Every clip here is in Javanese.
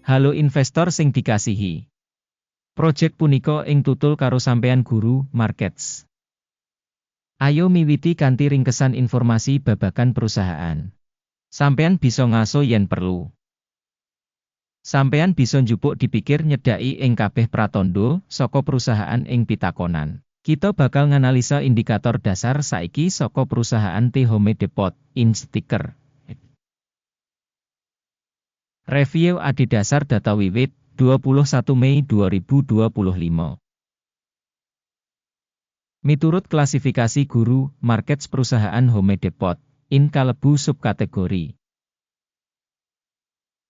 Halo investor sing dikasihi. Project punika ing tutul karo sampean Guru Markets. Ayo miwiti kanthi ringkesan informasi babagan perusahaan. Sampean bisa ngaso yen perlu. Sampean bisa njupuk dipikir nyedaki ing kabeh pratandha saka perusahaan ing pitakonan. Kita bakal nganalisa indikator dasar saiki saka perusahaan The Home Depot, Inc. ticker. Review adhedhasar data wiwit 21 Mei 2025. Miturut klasifikasi Guru Markets perusahaan Home Depot, Inc. kalebu subkategori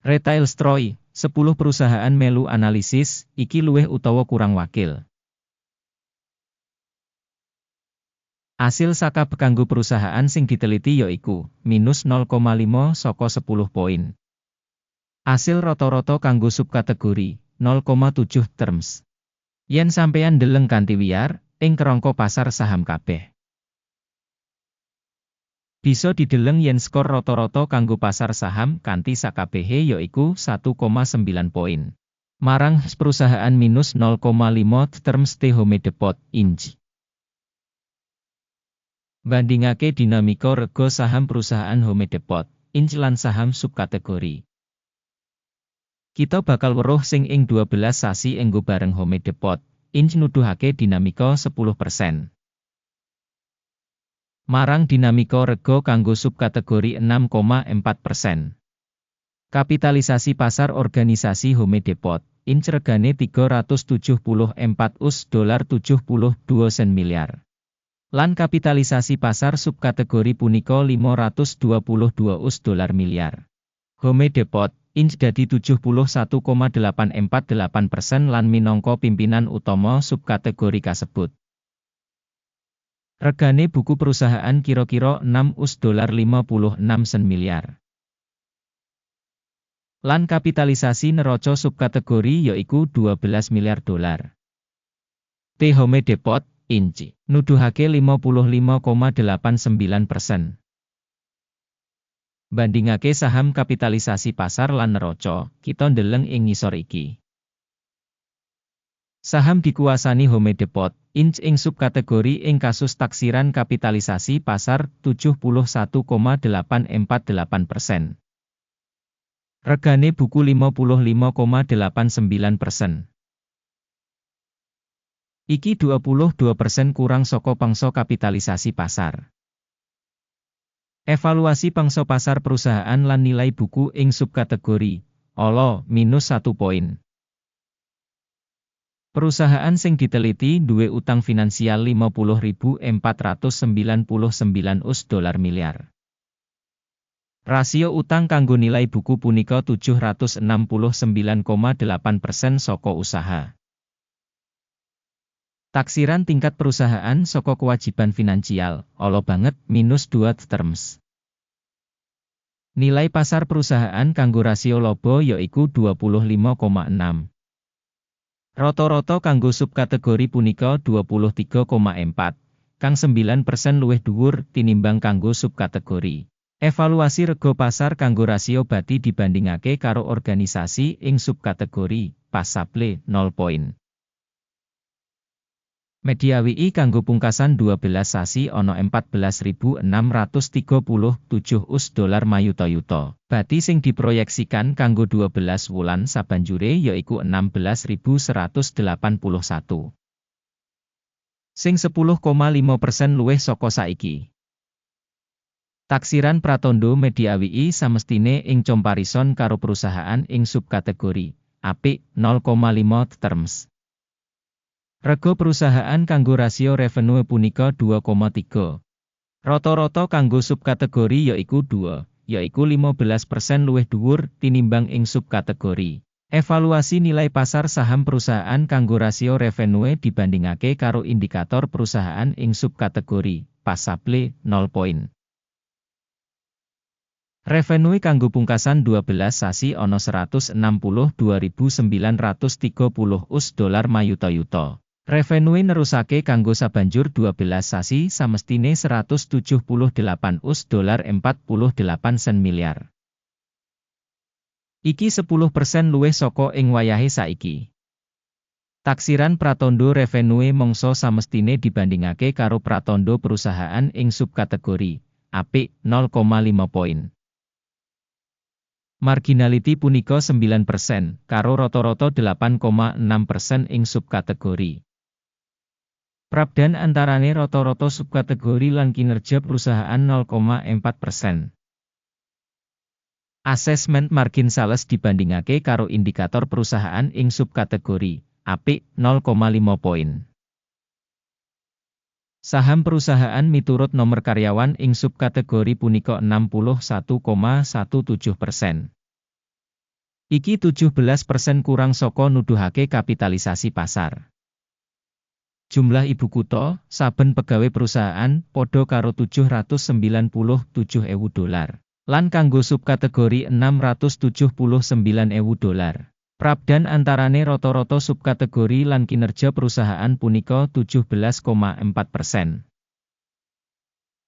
Retail Store. 10 perusahaan melu analisis, iki luwih utawa kurang wakil. Asil saka kanggo perusahaan sing diteliti yaiku minus 0,5 saka 10 poin. Asil rata-rata kanggo subkategori 0,7 terms. Yen sampeyan ndeleng kanthi wiyar ing kerangka pasar saham kabeh. Bisa dideleng yen skor rata-rata kanggo pasar saham kanthi sakabehe yaiku 1,9 poin. Marang perusahaan minus 0,5 terms The Home Depot, Inc. Bandingake dinamika rega saham perusahaan Home Depot, Inc. lan saham subkategori. Kita bakal weruh sing ing 12 sasi enggo bareng Home Depot, Inc. nuduhake dinamika 10%. Marang dinamika rega kanggo subkategori 6,4%. Kapitalisasi pasar organisasi Home Depot, Inc. regane 374 $72 sen miliar. Lan kapitalisasi pasar subkategori punika 522 $, miliar. Home Depot, Inc. dadi 71,848% lan minangka pimpinan utama subkategori kasebut. Regane buku perusahaan kira-kira $6,56 sen miliar. Lan kapitalisasi neraca subkategori yaiku $12 miliar. The Home Depot, Inc. nuduhake 55,89%. Bandingake saham kapitalisasi pasar lan neraca, kita ndeleng ing ngisor iki. Saham dikuasani Home Depot, Inc. ing subkategori ing kasus taksiran kapitalisasi pasar 71,848%. Regane buku 55,89%. Iki 22% kurang saka pangsa kapitalisasi pasar. Evaluasi pangsa pasar perusahaan lan nilai buku ing subkategori ala minus 1 poin. Perusahaan sing diteliti duwe utang finansial $50.499 miliar. Rasio utang kanggo nilai buku punika 769,8% saka usaha. Taksiran tingkat perusahaan saka kewajiban finansial, ala banget, minus 2 terms. Nilai pasar perusahaan kanggo rasio laba yaiku 25,6. Rata-rata kanggo subkategori punika 23,4, kang 9% luwih dhuwur tinimbang kanggo subkategori. Evaluasi rega pasar kanggo rasio bati dibandingake karo organisasi ing subkategori pasable 0 poin. Media WI kanggo pungkasan 12 sasi ana 14.637 $, mayuta-yuta. Bati sing diproyeksikan kanggo 12 wulan sabanjure yaiku 16.181. Sing 10,5% luwih saka saiki. Taksiran pratandha media WI samestine ing comparison karo perusahaan ing subkategori apik 0,5 terms. Rega perusahaan kanggo rasio revenue punika 2,3. Rata-rata kanggo subkategori yaiku 2, yaiku 15% luwih dhuwur tinimbang ing subkategori. Evaluasi nilai pasar saham perusahaan kanggo rasio revenue dibandingake karo indikator perusahaan ing subkategori pasable 0 poin. Revenue kanggo pungkasan 12 sasi ana 162.930 $, mayuta-yuta. Revenue nerusake kanggo sabanjur 12 sasi samestine $178.48 sen miliar. Iki 10% luwih saka ing wayahe saiki. Taksiran pratandha revenue mangsa samestine dibandingake karo pratandha perusahaan ing subkategori apik 0,5 poin. Marginality punika 9%, karo rata-rata 8,6% ing subkategori. Prabdan antarane rata-rata subkategori lan kinerja perusahaan 0,4%. Assessment margin sales dibandingake karo indikator perusahaan ing subkategori apik 0,5 poin. Saham perusahaan miturut nomor karyawan ing subkategori punika 61,17%. Iki 17% kurang saka nuduhake kapitalisasi pasar. Jumlah ibu kutha, saben pegawai perusahaan, padha karo $797.000, lan kanggo subkategori $679.000. Prabdan antarane rata-rata subkategori lan kinerja perusahaan punika 17,4%.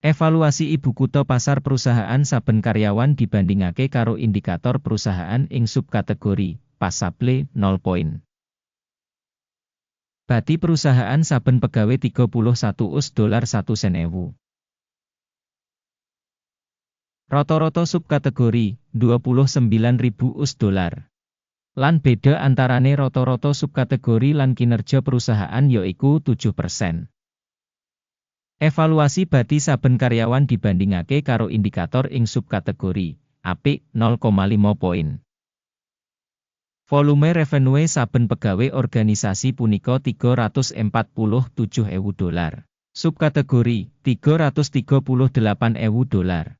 Evaluasi ibu kutha pasar perusahaan saben karyawan dibandingake karo indikator perusahaan ing subkategori pasable 0 poin. Bati perusahaan saben pegawai $31.01. Rata-rata subkategori $29.000. Lan beda antarane rata-rata subkategori lan kinerja perusahaan yaiku 7%. Evaluasi bati saben karyawan dibandingake karo indikator ing subkategori apik 0,5 poin. Volume revenue saben pegawai organisasi punika $347.000. Subkategori $338.000.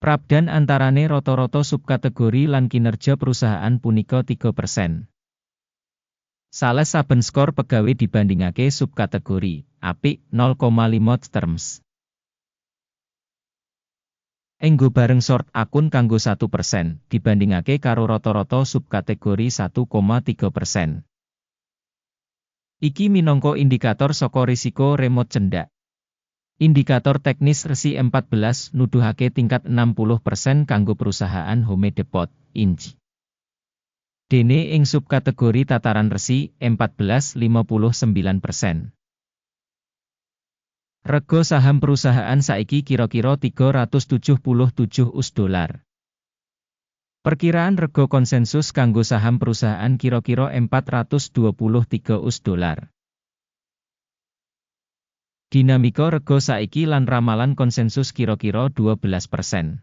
Prabdan antarane rata-rata subkategori lan kinerja perusahaan punika 3%. Sales saben skor pegawai dibandingake subkategori apik 0,5 terms. Enggo bareng short akun kanggo 1%, dibandingake karo rata-rata subkategori 1,3%. Iki minangka indikator saka risiko remote cendak. Indikator teknis resi 14 nuduhake tingkat 60% kanggo perusahaan Home Depot, Inc. Dene ing subkategori tataran resi 14 59%. Rega saham perusahaan saiki kira-kira $377. Perkiraan rega konsensus kanggo saham perusahaan kira-kira $423. Dinamika rega saiki lan ramalan konsensus kira-kira 12%.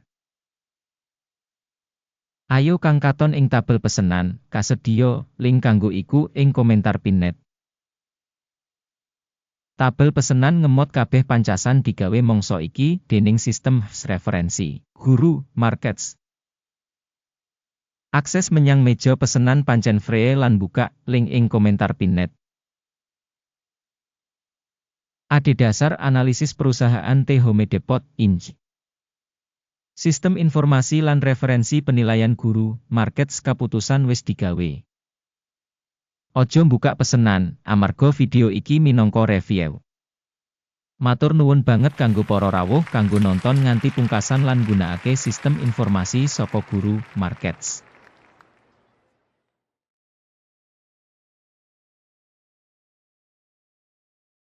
Ayo kang katon ing tabel pesenan, kasedhiya, link kanggo iku ing komentar pinnet. Tabel pesenan ngemot kabeh pancasan digawe mangsa iki dening sistem referensi Guru Markets. Akses menyang meja pesenan pancen free lan buka link ing komentar pinnet. Adhedhasar analisis perusahaan Home Depot, Inc. Sistem informasi lan referensi penilaian Guru Markets kaputusan wis digawe. Ojo mbukak pesenan, amarga video iki minangka review. Matur nuwun banget kanggo para rawuh kanggo nonton nganti pungkasan lan nggunakake sistem informasi saka Guru Markets.